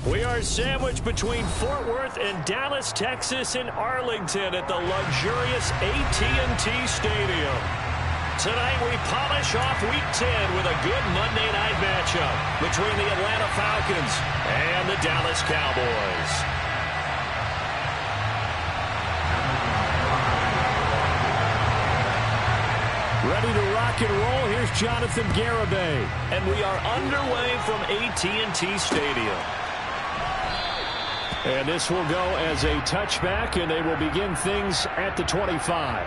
We are sandwiched between Fort Worth and Dallas, Texas in Arlington at the luxurious AT&T Stadium. Tonight we polish off Week 10 with a good Monday night matchup between the Atlanta Falcons and the Dallas Cowboys. Ready to rock and roll, here's Jonathan Garibay. And we are underway from AT&T Stadium. And this will go as a touchback, and they will begin things at the 25.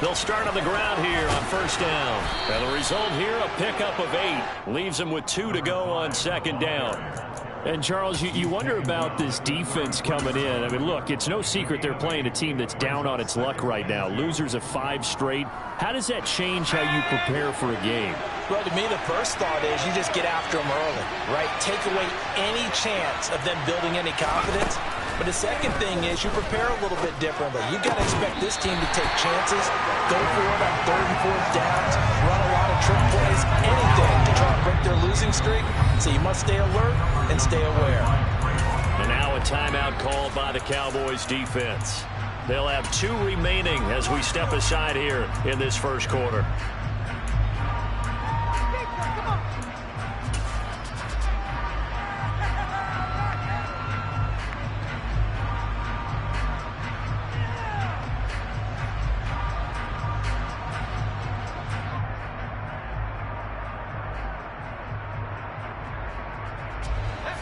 They'll start on the ground here on first down. And the result here, a pickup of 8. Leaves them with 2 to go on second down. And, Charles, you wonder about this defense coming in. I mean, look, it's no secret they're playing a team that's down on its luck right now. Losers of 5 straight. How does that change how you prepare for a game? Well, to me, the first thought is you just get after them early, right? Take away any chance of them building any confidence. But the second thing is you prepare a little bit differently. You've got to expect this team to take chances, go for it on 3rd and 4th downs, run a lot of trick plays, anything to try to break their losing streak. So you must stay alert and stay aware. And now a timeout called by the Cowboys defense. They'll have 2 remaining as we step aside here in this first quarter.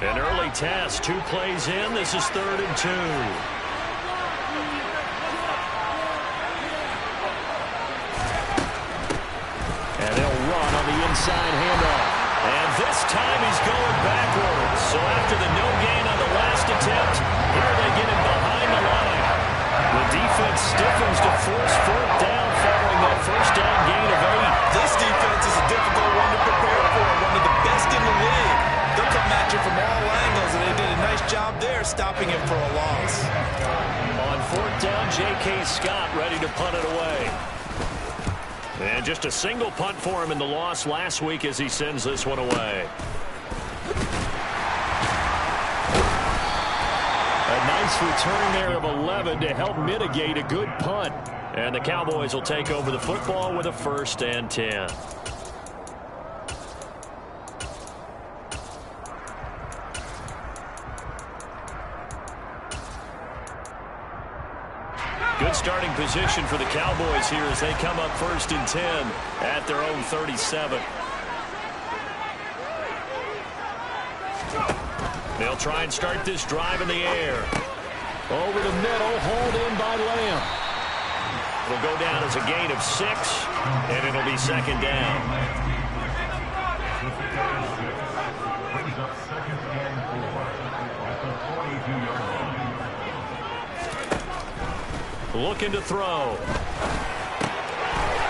An early test, 2 plays in. This is 3rd and 2. And they'll run on the inside handoff. And this time he's going backwards. So after the no gain on the last attempt, here they get him behind the line. The defense stiffens to force 4th down following that first down gain of 8. This defense is a difficult one to prepare for, one of the best in the league. They'll come at you from all angles, and they did a nice job there stopping it for a loss. On 4th down, J.K. Scott ready to punt it away. And just a single punt for him in the loss last week as he sends this one away. A nice return there of 11 to help mitigate a good punt. And the Cowboys will take over the football with a 1st and 10. Good starting position for the Cowboys here as they come up 1st and 10 at their own 37. They'll try and start this drive in the air. Over the middle, hauled in by Lamb. It'll go down as a gain of 6, and it'll be 2nd down. Looking to throw.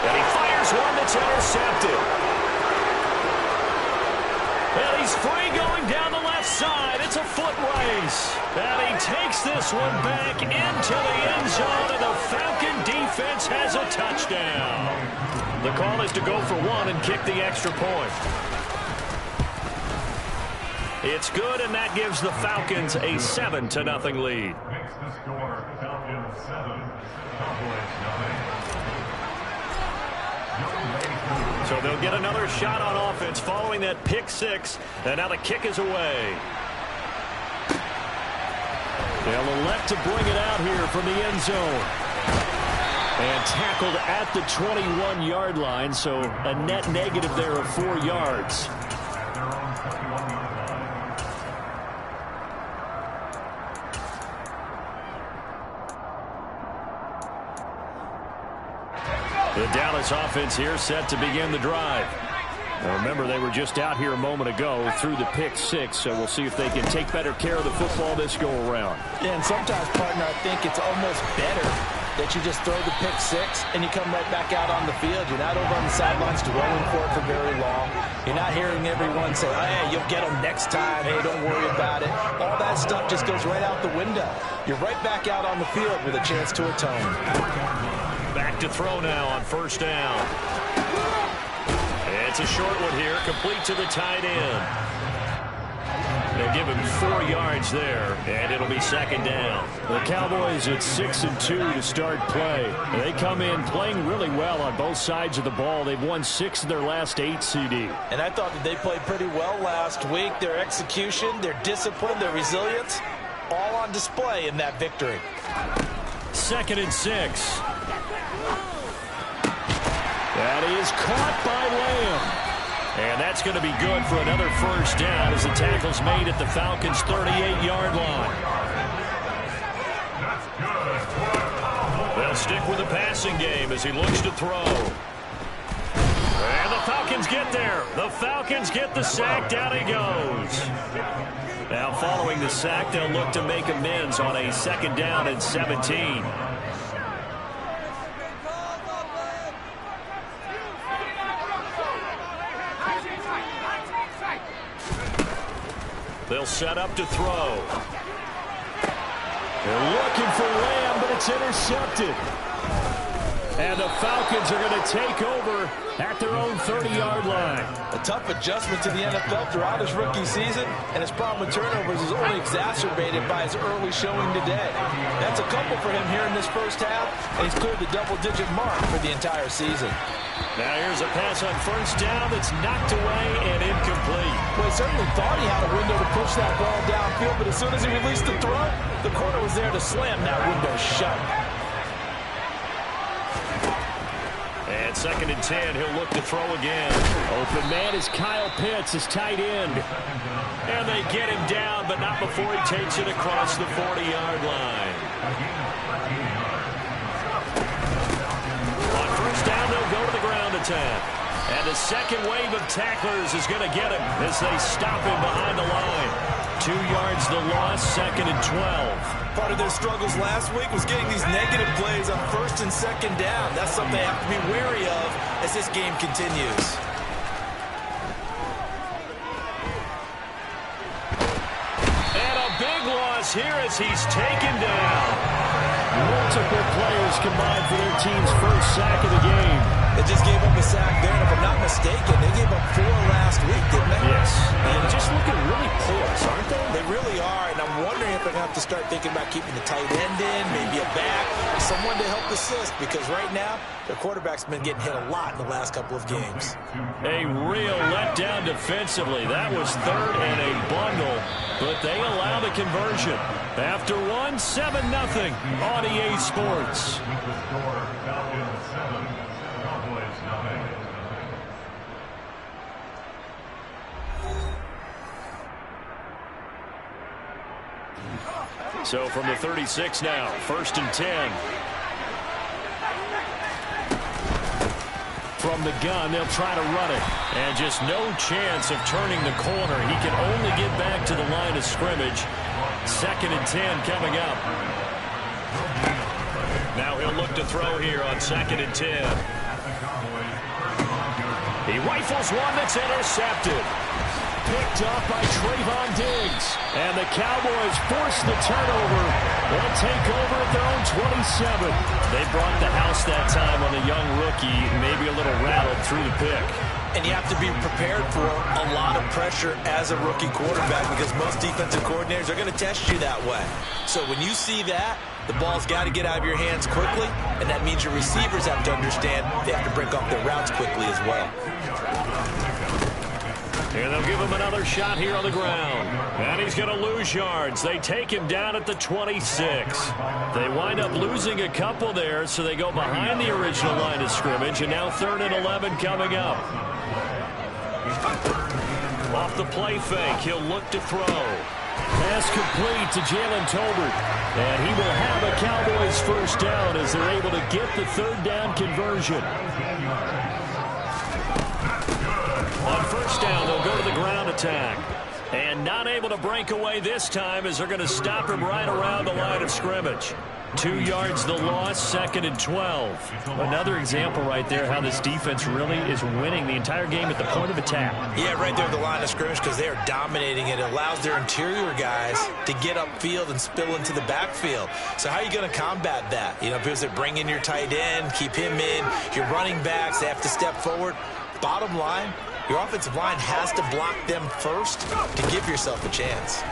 And he fires one that's intercepted. And he's free going down the left side. It's a foot race. And he takes this one back into the end zone, and the Falcon defense has a touchdown. The call is to go for 1 and kick the extra point. It's good, and that gives the Falcons a 7-0 lead. Makes the score Falcons 7, Cowboys 9. So they'll get another shot on offense following that pick 6, and now the kick is away. They'll elect to bring it out here from the end zone. And tackled at the 21-yard line, so a net negative there of 4 yards. The Dallas offense here set to begin the drive. Now remember, they were just out here a moment ago through the pick six, so we'll see if they can take better care of the football this go-around. Yeah, and sometimes, partner, I think it's almost better that you just throw the pick six and you come right back out on the field. You're not over on the sidelines dwelling for it for very long. You're not hearing everyone say, oh, hey, you'll get them next time. Hey, don't worry about it. All that stuff just goes right out the window. You're right back out on the field with a chance to atone. Back to throw now on first down. It's a short one here, complete to the tight end. They'll give him 4 yards there, and it'll be second down. The Cowboys at 6-2 to start play. They come in playing really well on both sides of the ball. They've won 6 of their last 8, CD. And I thought that they played pretty well last week. Their execution, their discipline, their resilience, all on display in that victory. 2nd and 6. That is caught by Lamb. And that's going to be good for another first down as the tackle's made at the Falcons' 38-yard line. They'll stick with the passing game as he looks to throw. And the Falcons get there. The Falcons get the sack. Down he goes. Now following the sack, they'll look to make amends on a 2nd down and 17. They'll set up to throw. They're looking for Lamb, but it's intercepted. And the Falcons are going to take over at their own 30-yard line. A tough adjustment to the NFL throughout his rookie season, and his problem with turnovers is only exacerbated by his early showing today. That's a couple for him here in this first half, and he's cleared the double-digit mark for the entire season. Now here's a pass on first down that's knocked away and incomplete. Well, he certainly thought he had a window to push that ball downfield, but as soon as he released the throw, the corner was there to slam that window shut. And 2nd and 10, he'll look to throw again. Open man is Kyle Pitts, his tight end. And they get him down, but not before he takes it across the 40-yard line. On first down, they'll go to the ground attack. And the second wave of tacklers is going to get him as they stop him behind the line. 2 yards the loss, 2nd and 12. Part of their struggles last week was getting these negative plays on 1st and 2nd down. That's something they have to be wary of as this game continues. And a big loss here as he's taken down. Multiple players combined for their team's first sack of the game. They just gave up a sack there, and if I'm not mistaken, they gave up 4 last week, didn't they? Yes. And just looking really porous, aren't they? They really are, and I'm wondering if they're going to have to start thinking about keeping the tight end in, maybe a back, someone to help assist, because right now, their quarterback's been getting hit a lot in the last couple of games. A real letdown defensively. That was 3rd and a bundle, but they allow the conversion. After 1, 7-0 on EA Sports. So from the 36 now, 1st and 10. From the gun, they'll try to run it. And just no chance of turning the corner. He can only get back to the line of scrimmage. 2nd and 10 coming up. Now he'll look to throw here on 2nd and 10. He rifles one that's intercepted. Picked off by Trayvon Diggs. And the Cowboys force the turnover. They'll take over at their own 27. They brought the house that time on the young rookie, maybe a little rattled through the pick. And you have to be prepared for a lot of pressure as a rookie quarterback because most defensive coordinators are going to test you that way. So when you see that, the ball's got to get out of your hands quickly, and that means your receivers have to understand they have to break off their routes quickly as well. And they'll give him another shot here on the ground. And he's going to lose yards. They take him down at the 26. They wind up losing a couple there, so they go behind the original line of scrimmage, and now 3rd and 11 coming up. Off the play fake, he'll look to throw. Pass complete to Jalen Tolbert. And he will have a Cowboys first down as they're able to get the 3rd down conversion. On attack. And not able to break away this time as they're going to stop him right around the line of scrimmage. 2 yards the loss, 2nd and 12. Another example right there how this defense really is winning the entire game at the point of attack. Yeah, right there at the line of scrimmage because they are dominating it. It allows their interior guys to get upfield and spill into the backfield. So how are you going to combat that? You know, because they bring in your tight end, keep him in. Your running backs, they have to step forward. Bottom line, your offensive line has to block them first to give yourself a chance.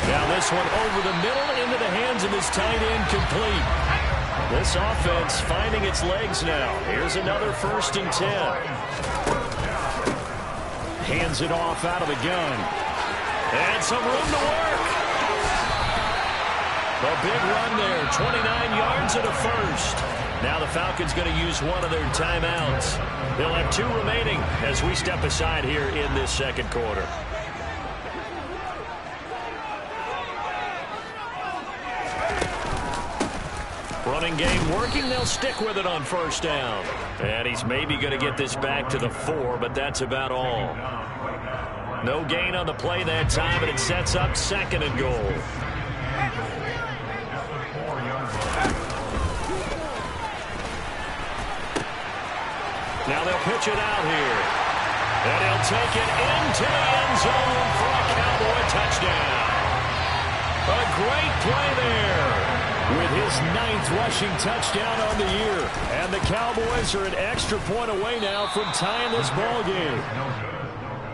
Now this one over the middle into the hands of his tight end, complete. This offense finding its legs now. Here's another 1st and 10. Hands it off out of the gun. And some room to work. A big run there, 29 yards and a first. Now the Falcons going to use one of their timeouts. They'll have 2 remaining as we step aside here in this 2nd quarter. Running game working. They'll stick with it on 1st down. And he's maybe going to get this back to the 4, but that's about all. No gain on the play that time, and it sets up 2nd and goal. Now they'll pitch it out here. And he'll take it into the end zone for a Cowboy touchdown. A great play there. With his 9th rushing touchdown on the year. And the Cowboys are an extra point away now from tying this ball game.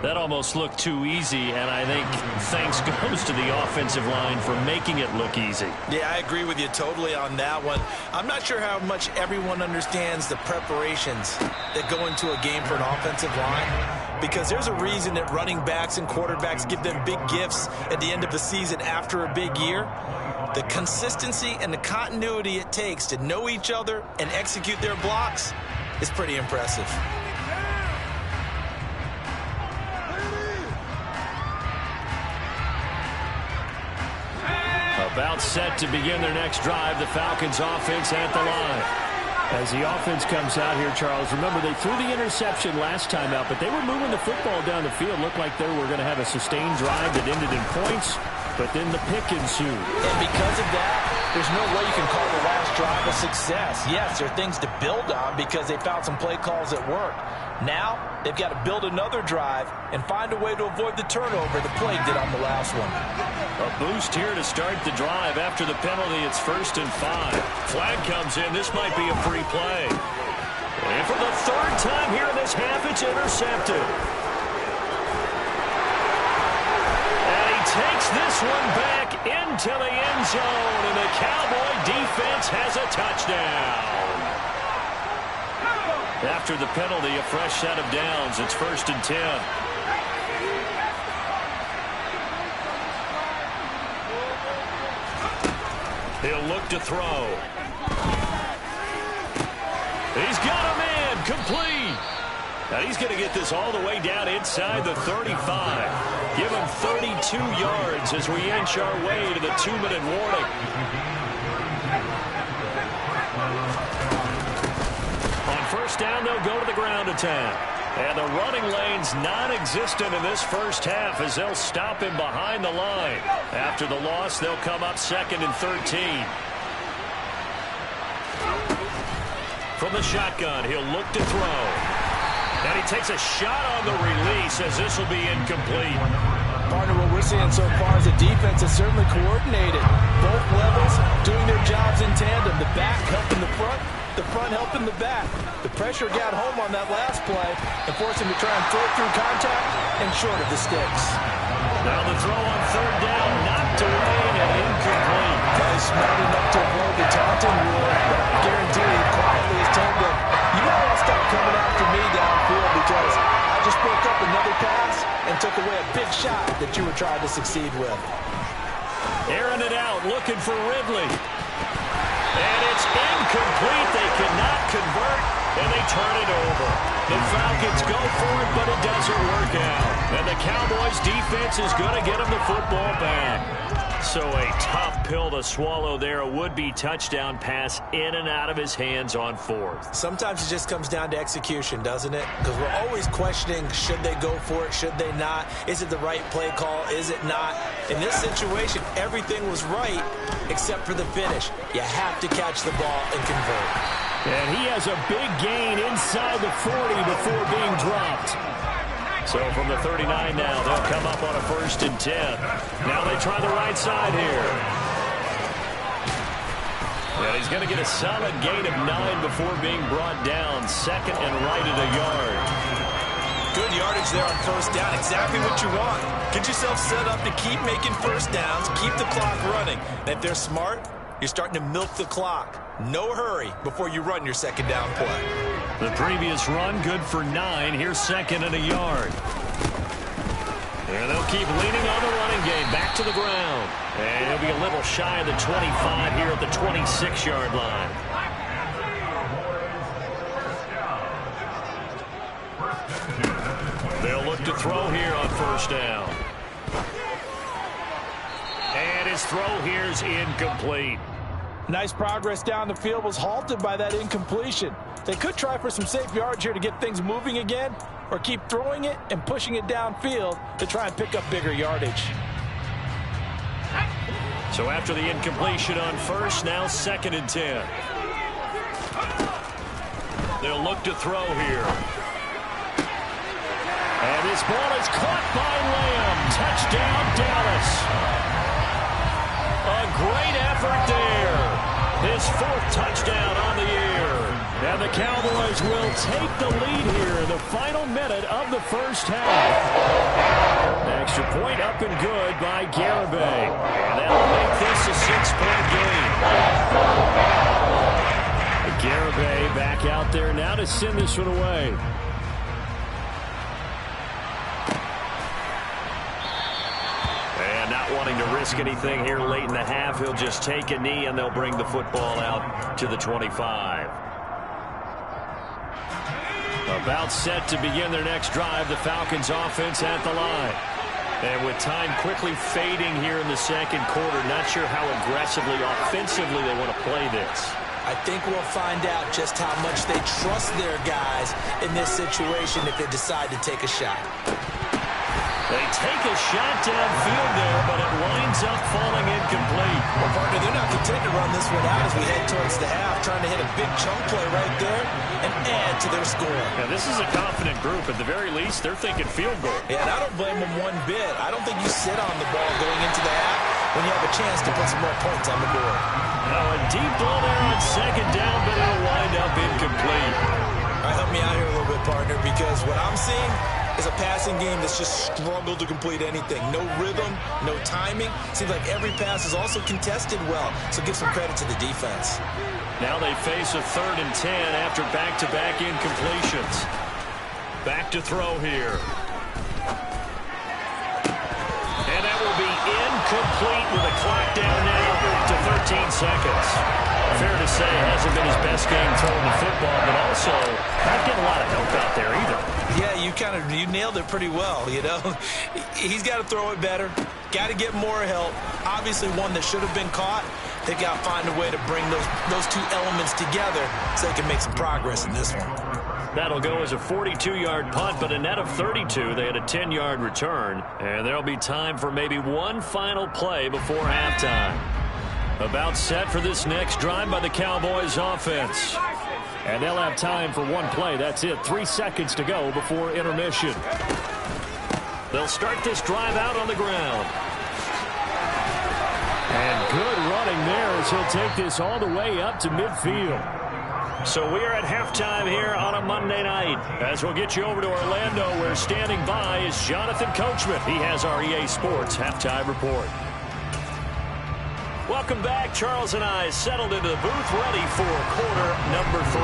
That almost looked too easy, and I think thanks goes to the offensive line for making it look easy. Yeah, I agree with you totally on that one. I'm not sure how much everyone understands the preparations that go into a game for an offensive line, because there's a reason that running backs and quarterbacks give them big gifts at the end of the season after a big year. The consistency and the continuity it takes to know each other and execute their blocks is pretty impressive. About set to begin their next drive, the Falcons offense at the line. As the offense comes out here, Charles, remember they threw the interception last time out, but they were moving the football down the field. Looked like they were going to have a sustained drive that ended in points, but then the pick ensued. And because of that, there's no way you can call the last drive a success. Yes, there are things to build on because they found some play calls that work. Now, they've got to build another drive and find a way to avoid the turnover the play did on the last one. A boost here to start the drive. After the penalty, it's 1st and 5. Flag comes in. This might be a free play. And for the 3rd time here in this half, it's intercepted. And he takes this one back into the end zone, and the Cowboy defense has a touchdown. After the penalty, a fresh set of downs. It's 1st and 10. He'll look to throw. He's got a man, complete. Now he's going to get this all the way down inside the 35. Give him 32 yards as we inch our way to the 2-minute warning. On 1st down, they'll go to the ground attack. And the running lane's non-existent in this 1st half as they'll stop him behind the line. After the loss, they'll come up 2nd and 13. From the shotgun, he'll look to throw. And he takes a shot on the release as this will be incomplete. Partner, what we're seeing so far is the defense is certainly coordinated. Both levels doing their jobs in tandem. The back helping the front helping the back. The pressure got home on that last play and forced him to try and throw through contact and short of the sticks. Now the throw on 3rd down, knocked away and incomplete. He's smart enough to avoid the taunting rule, but I guarantee he quietly has told them, you don't want to stop coming after me downfield because I just broke up another pass and took away a big shot that you were trying to succeed with. Airing it out, looking for Ridley. And it's incomplete. They cannot convert, and they turn it over. The Falcons go for it, but it doesn't work out. And the Cowboys defense is going to get him the football back. So a tough pill to swallow there. A would-be touchdown pass in and out of his hands on fourth. Sometimes it just comes down to execution, doesn't it? Because we're always questioning, should they go for it, should they not? Is it the right play call, is it not? In this situation, everything was right except for the finish. You have to catch the ball and convert. And he has a big gain inside the 40 before being dropped. So from the 39 now, they'll come up on a 1st and 10. Now they try the right side here. And he's going to get a solid gain of 9 before being brought down. 2nd and right at a yard. Good yardage there on 1st down. Exactly what you want. Get yourself set up to keep making 1st downs, keep the clock running. And if they're smart, you're starting to milk the clock. No hurry before you run your 2nd down play. The previous run good for 9. Here's 2nd and a yard. And they'll keep leaning on the running game. Back to the ground. And he'll be a little shy of the 25 here at the 26-yard line. They'll look to throw here on 1st down. And his throw here's incomplete. Nice progress down the field, was halted by that incompletion. They could try for some safe yards here to get things moving again, or keep throwing it and pushing it downfield to try and pick up bigger yardage. So after the incompletion on 1st, now 2nd and 10. They'll look to throw here. And this ball is caught by Lamb. Touchdown, Dallas. A great effort there. His 4th touchdown on the year. And the Cowboys will take the lead here in the final minute of the 1st half. Extra point up and good by Garibay. And that'll make this a 6-point game. Garibay back out there now to send this one away. Wanting to risk anything here late in the half, he'll just take a knee and they'll bring the football out to the 25. About set to begin their next drive, the Falcons offense at the line. And with time quickly fading here in the 2nd quarter, not sure how aggressively, offensively they want to play this. I think we'll find out just how much they trust their guys in this situation if they decide to take a shot. They take a shot downfield there, but it winds up falling incomplete. Well, partner, they're not content to run this one out as we head towards the half, trying to hit a big chunk play right there and add to their score. Now, this is a confident group. At the very least, they're thinking field goal. Yeah, and I don't blame them one bit. I don't think you sit on the ball going into the half when you have a chance to put some more points on the board. Now, a deep ball there on 2nd down, but it'll wind up incomplete. All right, help me out here a little bit, partner, because what I'm seeing is a passing game that's just struggled to complete anything. No rhythm, no timing. Seems like every pass is also contested well, so give some credit to the defense. Now they face a 3rd and 10 after back-to-back incompletions. Back to throw here. And that will be incomplete with a clock down now to 13 seconds. Fair to say, hasn't been his best game throwing the football, but also not getting a lot of help out there either. Yeah, you nailed it pretty well, you know. He's got to throw it better. Got to get more help. Obviously one that should have been caught. They've got to find a way to bring those two elements together so they can make some progress in this one. That'll go as a 42-yard punt, but a net of 32. They had a 10-yard return, and there'll be time for maybe one final play before halftime. About set for this next drive by the Cowboys offense. And they'll have time for one play. That's it. 3 seconds to go before intermission. They'll start this drive out on the ground. And good running there as he'll take this all the way up to midfield. So we are at halftime here on a Monday night. As we'll get you over to Orlando, where standing by is Jonathan Coachman. He has our EA Sports halftime report. Welcome back. Charles and I settled into the booth, ready for quarter number 3.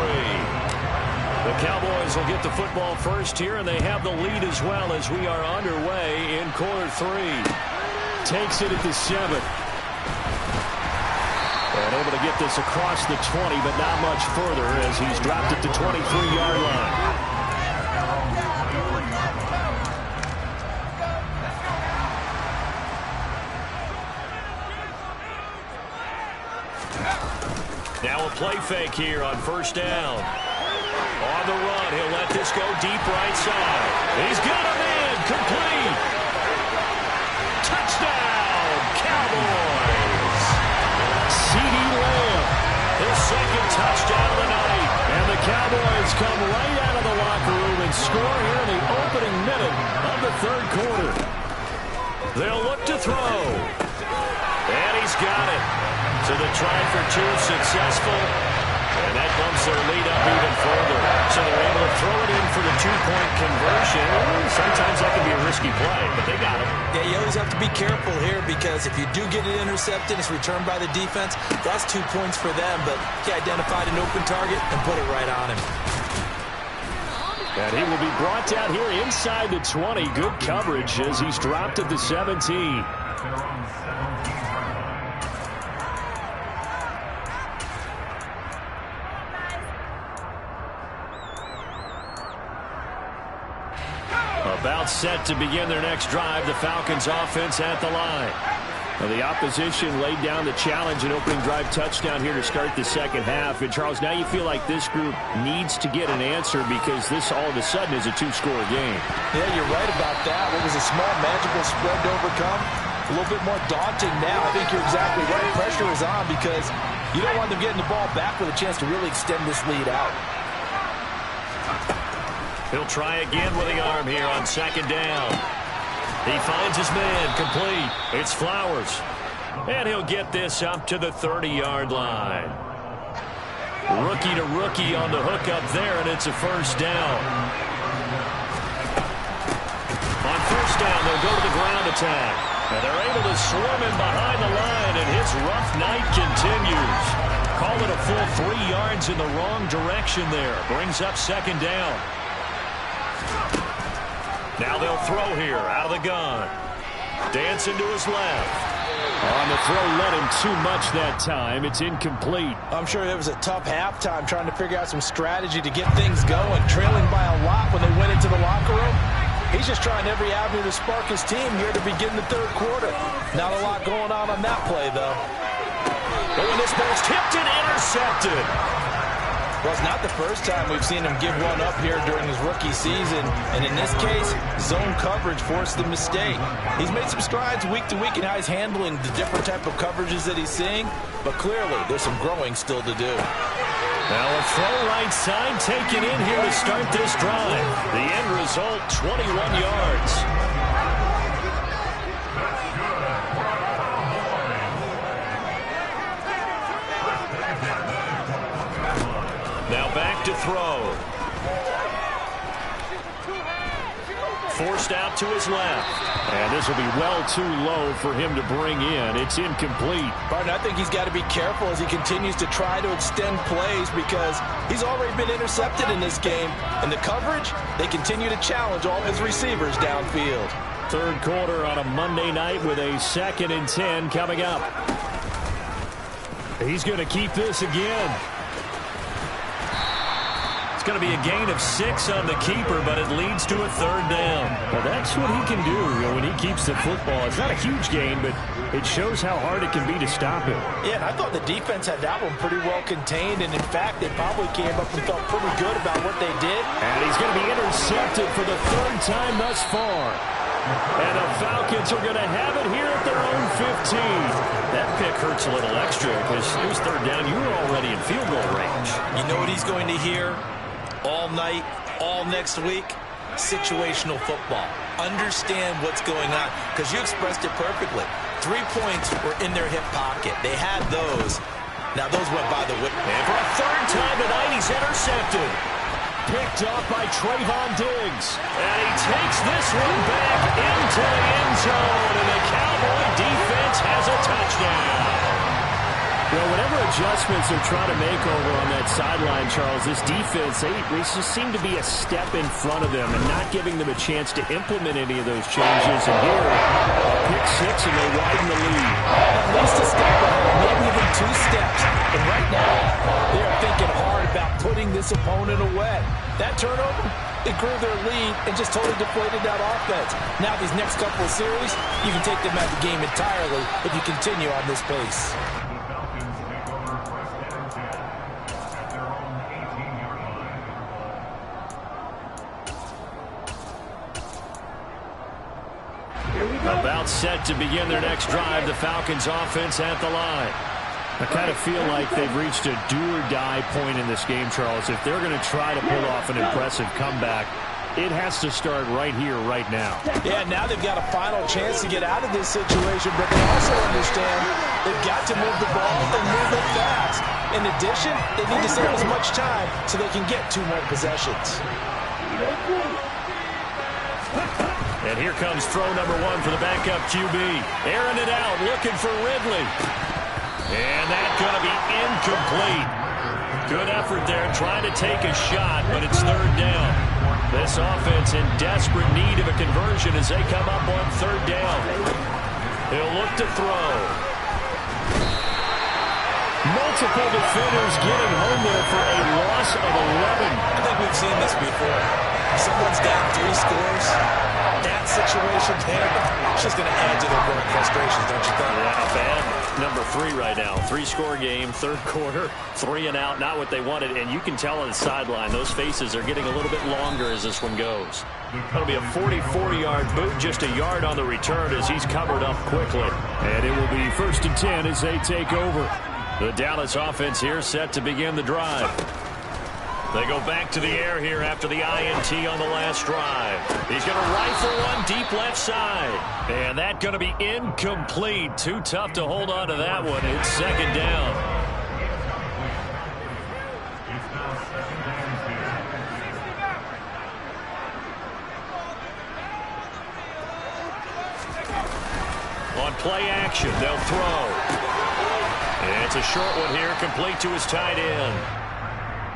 The Cowboys will get the football first here, and they have the lead as well as we are underway in quarter 3. Takes it at the 7. And able to get this across the 20, but not much further as he's dropped it to 23-yard line. Now a play fake here on first down. On the run, he'll let this go deep right side. He's got a man, complete. Touchdown, Cowboys. CeeDee Lamb, his second touchdown of the night. And the Cowboys come right out of the locker room and score here in the opening minute of the third quarter. They'll look to throw. And he's got it. So the try for two successful. And that bumps their lead up even further. So they're able to throw it in for the two-point conversion. Sometimes that can be a risky play, but they got it. Yeah, you always have to be careful here because if you do get it intercepted, it's returned by the defense. That's 2 points for them, but he identified an open target and put it right on him. And he will be brought down here inside the 20. Good coverage as he's dropped at the 17. About set to begin their next drive. The Falcons offense at the line. Well, the opposition laid down the challenge and opening drive touchdown here to start the second half. And, Charles, now you feel like this group needs to get an answer because this all of a sudden is a two-score game. Yeah, you're right about that. What was a small, magical spread to overcome? A little bit more daunting now. I think you're exactly right. Pressure is on because you don't want them getting the ball back with a chance to really extend this lead out. He'll try again with the arm here on second down. He finds his man, complete. It's Flowers. And he'll get this up to the 30-yard line. Rookie to rookie on the hook up there, and it's a first down. On first down, they'll go to the ground attack. And they're able to swarm him behind the line, and his rough night continues. Call it a full 3 yards in the wrong direction there. Brings up second down. Now they'll throw here out of the gun. Dancing to his left. On the throw, let him too much that time. It's incomplete. I'm sure it was a tough halftime trying to figure out some strategy to get things going. Trailing by a lot when they went into the locker room. He's just trying every avenue to spark his team here to begin the third quarter. Not a lot going on that play, though. Oh, and this ball's tipped and intercepted. Well, it's not the first time we've seen him give one up here during his rookie season. And in this case, zone coverage forced the mistake. He's made some strides week to week in how he's handling the different type of coverages that he's seeing. But clearly, there's some growing still to do. Now a throw right side taken in here to start this drive. The end result, 21 yards. Now back to throw. Forced out to his left. And this will be well too low for him to bring in. It's incomplete. Barton, I think he's got to be careful as he continues to try to extend plays because he's already been intercepted in this game. And the coverage, they continue to challenge all his receivers downfield. Third quarter on a Monday night with a 2nd and 10 coming up. He's going to keep this again. It's going to be a gain of 6 on the keeper, but it leads to a third down. Well, that's what he can do when he keeps the football. It's not a huge gain, but it shows how hard it can be to stop him. Yeah, and I thought the defense had that one pretty well contained, and in fact, they probably came up and felt pretty good about what they did. And he's going to be intercepted for the 3rd time thus far. And the Falcons are going to have it here at their own 15. That pick hurts a little extra because it was 3rd down. You were already in field goal range. You know what he's going to hear all night, all next week? Situational football. Understand what's going on because you expressed it perfectly. 3 points were in their hip pocket. They had those. Now those went by the whip. And for a 3rd time tonight, he's intercepted. Picked off by Trayvon Diggs. And he takes this one back into the end zone. And the Cowboy defense has a touchdown. Well, whatever adjustments they're trying to make over on that sideline, Charles, this defense, they just seem to be a step in front of them and not giving them a chance to implement any of those changes. And here, a pick 6, and they widen the lead. At least a step ahead, maybe even 2 steps. And right now, they are thinking hard about putting this opponent away. That turnover, it grew their lead and just totally deflated that offense. Now these next couple of series, you can take them out of the game entirely if you continue on this pace. The Falcons take over first and 10. About set to begin their next drive, the Falcons offense at the line. I kind of feel like they've reached a do-or-die point in this game, Charles. If they're going to try to pull off an impressive comeback, it has to start right here, right now. Yeah, now they've got a final chance to get out of this situation, but they also understand they've got to move the ball and move it fast. In addition, they need to save as much time so they can get 2 more possessions. And here comes throw number 1 for the backup QB. Airing it out, looking for Ridley. And that's going to be incomplete. Good effort there, trying to take a shot, but it's 3rd down. This offense in desperate need of a conversion as they come up on 3rd down. He'll look to throw. Multiple defenders getting home there for a loss of 11. I think we've seen this before. Someone's down 3 scores. That situation there, it's just going to add to their growing frustrations, don't you think? Yeah, bad number 3 right now. 3-score game, 3rd quarter, 3 and out, not what they wanted. And you can tell on the sideline, those faces are getting a little bit longer as this one goes. That'll be a 44-yard boot, just a yard on the return as he's covered up quickly. And it will be 1st and 10 as they take over. The Dallas offense here set to begin the drive. They go back to the air here after the INT on the last drive. He's going to rifle one deep left side. And that's going to be incomplete. Too tough to hold on to that one. It's 2nd down. On play action, they'll throw. And it's a short one here, complete to his tight end.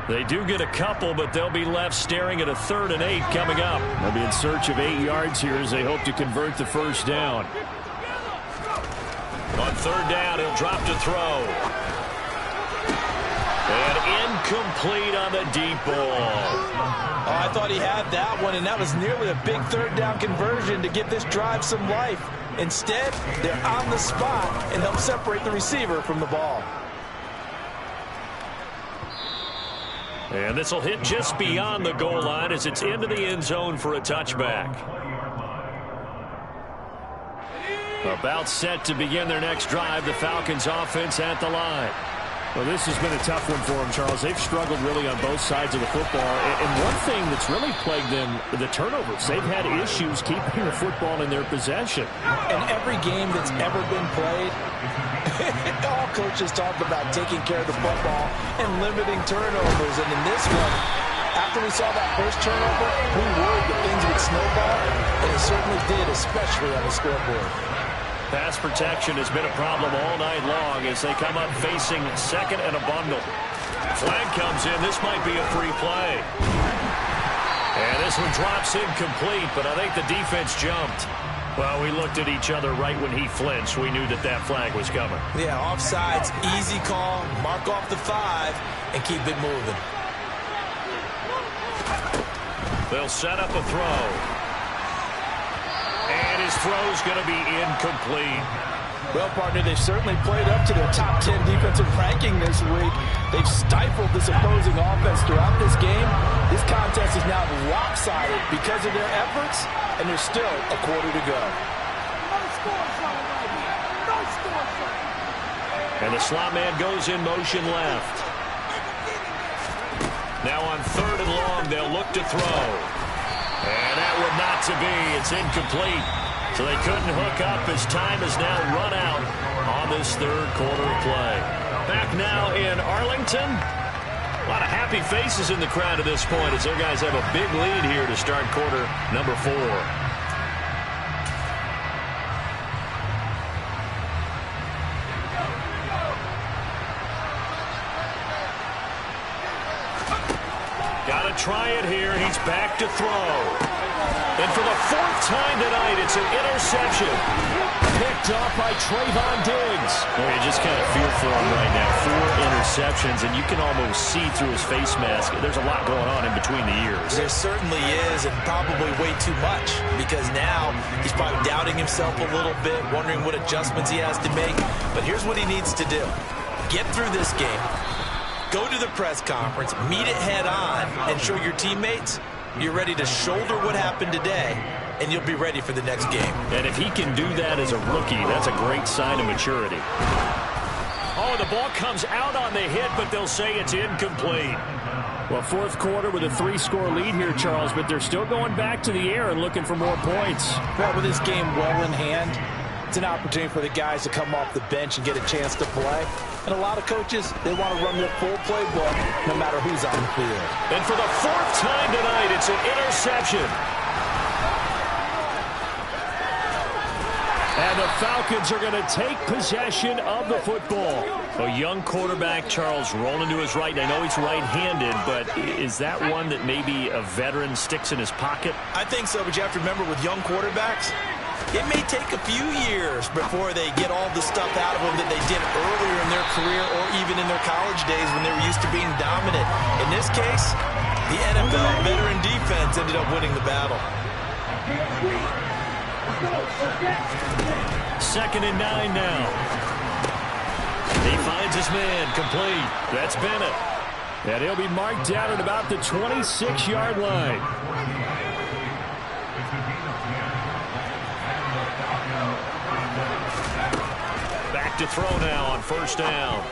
They do get a couple, but they'll be left staring at a 3rd and 8 coming up. They'll be in search of 8 yards here as they hope to convert the 1st down. On 3rd down, he'll drop to throw. And incomplete on the deep ball. Oh, I thought he had that one, and that was nearly a big 3rd down conversion to give this drive some life. Instead, they're on the spot and help separate the receiver from the ball. And this will hit just beyond the goal line as it's into the end zone for a touchback. About set to begin their next drive, the Falcons offense at the line. Well, this has been a tough one for them, Charles. They've struggled really on both sides of the football. And one thing that's really plagued them, the turnovers. They've had issues keeping the football in their possession. In every game that's ever been played, all coaches talk about taking care of the football and limiting turnovers. And in this one, after we saw that first turnover, we worried that things would snowball, and it certainly did, especially on the scoreboard. Pass protection has been a problem all night long as they come up facing 2nd and a bundle. Flag comes in. This might be a free play. And this one drops incomplete, but I think the defense jumped. Well, we looked at each other right when he flinched. We knew that that flag was coming. Yeah, offsides, easy call, mark off the 5, and keep it moving. They'll set up a throw. And his throw's going to be incomplete. Well, partner, they've certainly played up to their top 10 defensive ranking this week. They've stifled this opposing offense throughout this game. This contest is now lopsided because of their efforts, and there's still a quarter to go. And the slot man goes in motion left. Now on 3rd and long, they'll look to throw. And that one not to be. It's incomplete. So they couldn't hook up as time has now run out on this 3rd quarter of play. Back now in Arlington. A lot of happy faces in the crowd at this point as their guys have a big lead here to start quarter number 4. Got to try it here. He's back to throw. And for the 4th time tonight, it's an interception. Picked off by Trayvon Diggs. Well, you just kind of feel for him right now. 4 interceptions, and you can almost see through his face mask. There's a lot going on in between the ears. There certainly is, and probably way too much, because now he's probably doubting himself a little bit, wondering what adjustments he has to make. But here's what he needs to do. Get through this game. Go to the press conference, meet it head on, and show your teammates you're ready to shoulder what happened today and you'll be ready for the next game. And if he can do that as a rookie, that's a great sign of maturity. Oh, the ball comes out on the hit, but they'll say it's incomplete. Well, fourth quarter with a 3-score lead here, Charles, but they're still going back to the air and looking for more points. Well, with this game well in hand, it's an opportunity for the guys to come off the bench and get a chance to play. And a lot of coaches, they want to run their full playbook no matter who's on the field. And for the 4th time tonight, it's an interception. And the Falcons are going to take possession of the football. A young quarterback, Charles, rolling to his right. I know he's right-handed, but is that one that maybe a veteran sticks in his pocket? I think so, but you have to remember with young quarterbacks, it may take a few years before they get all the stuff out of them that they did earlier in their career or even in their college days when they were used to being dominant. In this case, the NFL veteran defense ended up winning the battle. 2nd and 9 now. He finds his man, complete. That's Bennett. And he'll be marked down at about the 26-yard line. Back to throw now on 1st down.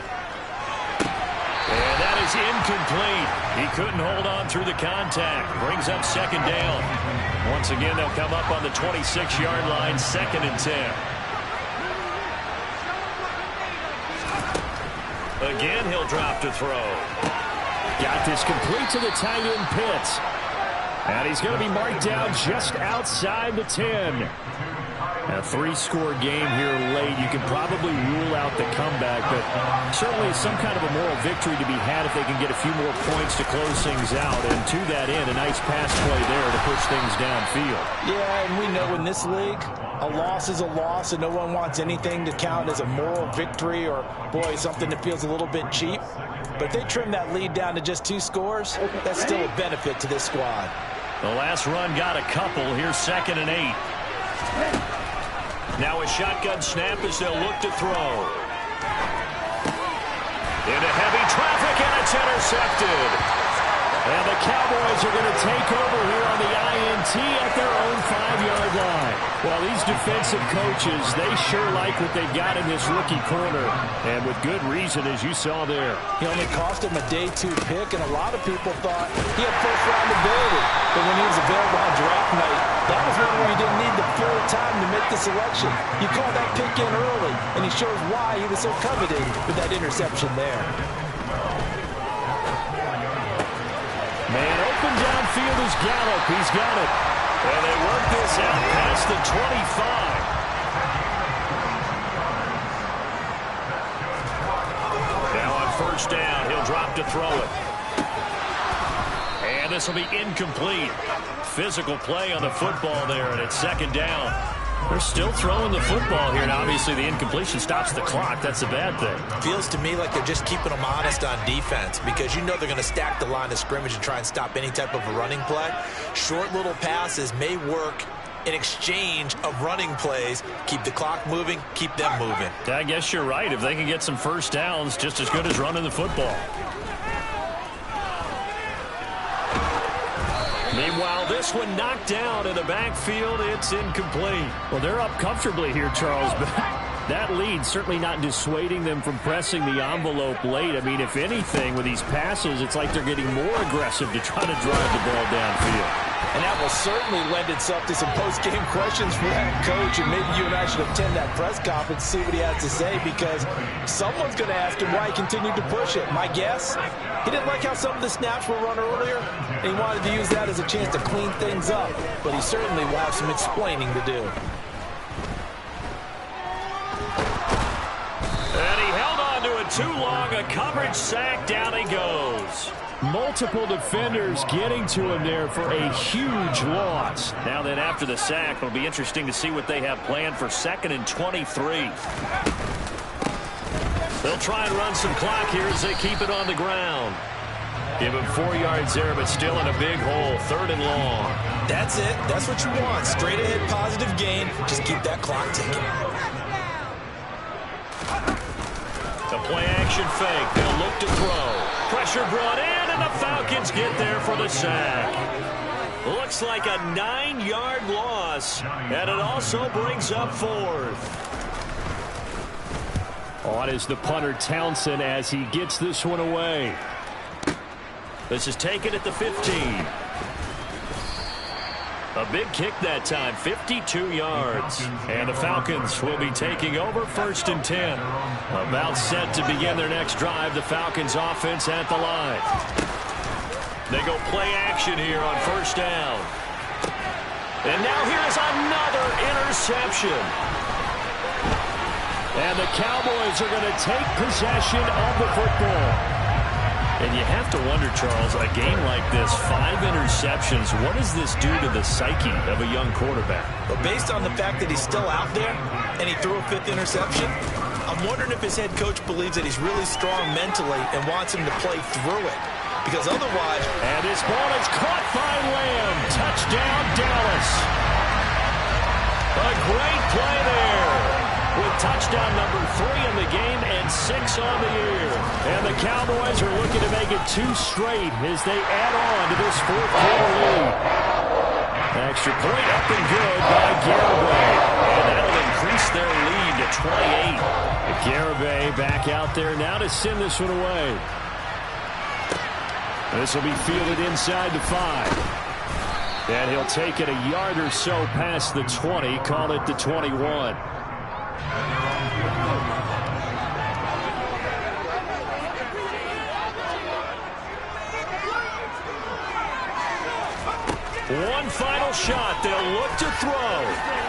And that is incomplete. He couldn't hold on through the contact. Brings up 2nd down. Once again, they'll come up on the 26-yard line, 2nd and 10. Again, he'll drop to throw. Got this complete to the tight end, Pitts. And he's going to be marked down just outside the 10. A 3-score game here late. You can probably rule out the comeback, but certainly some kind of a moral victory to be had if they can get a few more points to close things out. And to that end, a nice pass play there to push things downfield. Yeah, and we know in this league, a loss is a loss, and no one wants anything to count as a moral victory or, boy, something that feels a little bit cheap. But if they trim that lead down to just 2 scores, that's still a benefit to this squad. The last run got a couple. Here's 2nd and 8. Now a shotgun snap as they'll look to throw. Into heavy traffic, and it's intercepted. And the Cowboys are going to take over here on the INT at their own 5-yard line. Well, these defensive coaches, they sure like what they've got in this rookie corner. And with good reason, as you saw there. He only cost him a day 2 pick, and a lot of people thought he had first-round ability. But when he was available on draft night, that was one where he didn't need the full time to make the selection. You call that pick in early, and he shows why he was so coveted with that interception there. Man open downfield is Gallup. He's got it. And they work this out past the 25. Now on 1st down, he'll drop to throw it. And this will be incomplete. Physical play on the football there, and it's 2nd down. They're still throwing the football here, and obviously the incompletion stops the clock. That's a bad thing. Feels to me like they're just keeping them honest on defense because you know they're going to stack the line of scrimmage and try and stop any type of a running play. Short little passes may work in exchange of running plays. Keep the clock moving, keep them moving. I guess you're right. If they can get some 1st downs, just as good as running the football. Meanwhile, this one knocked down in the backfield. It's incomplete. Well, they're up comfortably here, Charles, but that lead certainly not dissuading them from pressing the envelope late. I mean, if anything, with these passes, it's like they're getting more aggressive to try to drive the ball downfield. And that will certainly lend itself to some post-game questions for that coach, and maybe you and I should attend that press conference and see what he has to say, because someone's going to ask him why he continued to push it. My guess, he didn't like how some of the snaps were run earlier, and he wanted to use that as a chance to clean things up, but he certainly will have some explaining to do. And he held on to it too long. A coverage sack. Down he goes. Multiple defenders getting to him there for a huge loss. Now then, after the sack, it'll be interesting to see what they have planned for 2nd and 23. They'll try and run some clock here as they keep it on the ground. Give him 4 yards there, but still in a big hole. 3rd and long. That's it. That's what you want. Straight ahead, positive gain. Just keep that clock ticking. The play action fake. They'll look to throw. Pressure brought in, and the Falcons get there for the sack. Looks like a 9-yard loss, and it also brings up 4th. On is the punter Townsend as he gets this one away. This is taken at the 15. A big kick that time, 52 yards. And the Falcons will be taking over 1st and 10. About set to begin their next drive. The Falcons offense at the line. They go play action here on 1st down. And now here's another interception. And the Cowboys are going to take possession of the football. And you have to wonder, Charles, a game like this, 5 interceptions, what does this do to the psyche of a young quarterback? But based on the fact that he's still out there and he threw a 5th interception, I'm wondering if his head coach believes that he's really strong mentally and wants him to play through it. Because otherwise... And this ball is caught by Lamb. Touchdown, Dallas. A great play there. With touchdown number 3 in the game and 6 on the year. And the Cowboys are looking to make it 2 straight as they add on to this 4th quarter lead. Extra point up and good by Garibay. And that'll increase their lead to 28. Garibay back out there now to send this one away. This will be fielded inside the 5. And he'll take it a yard or so past the 20, call it the 21. One final shot. They'll look to throw.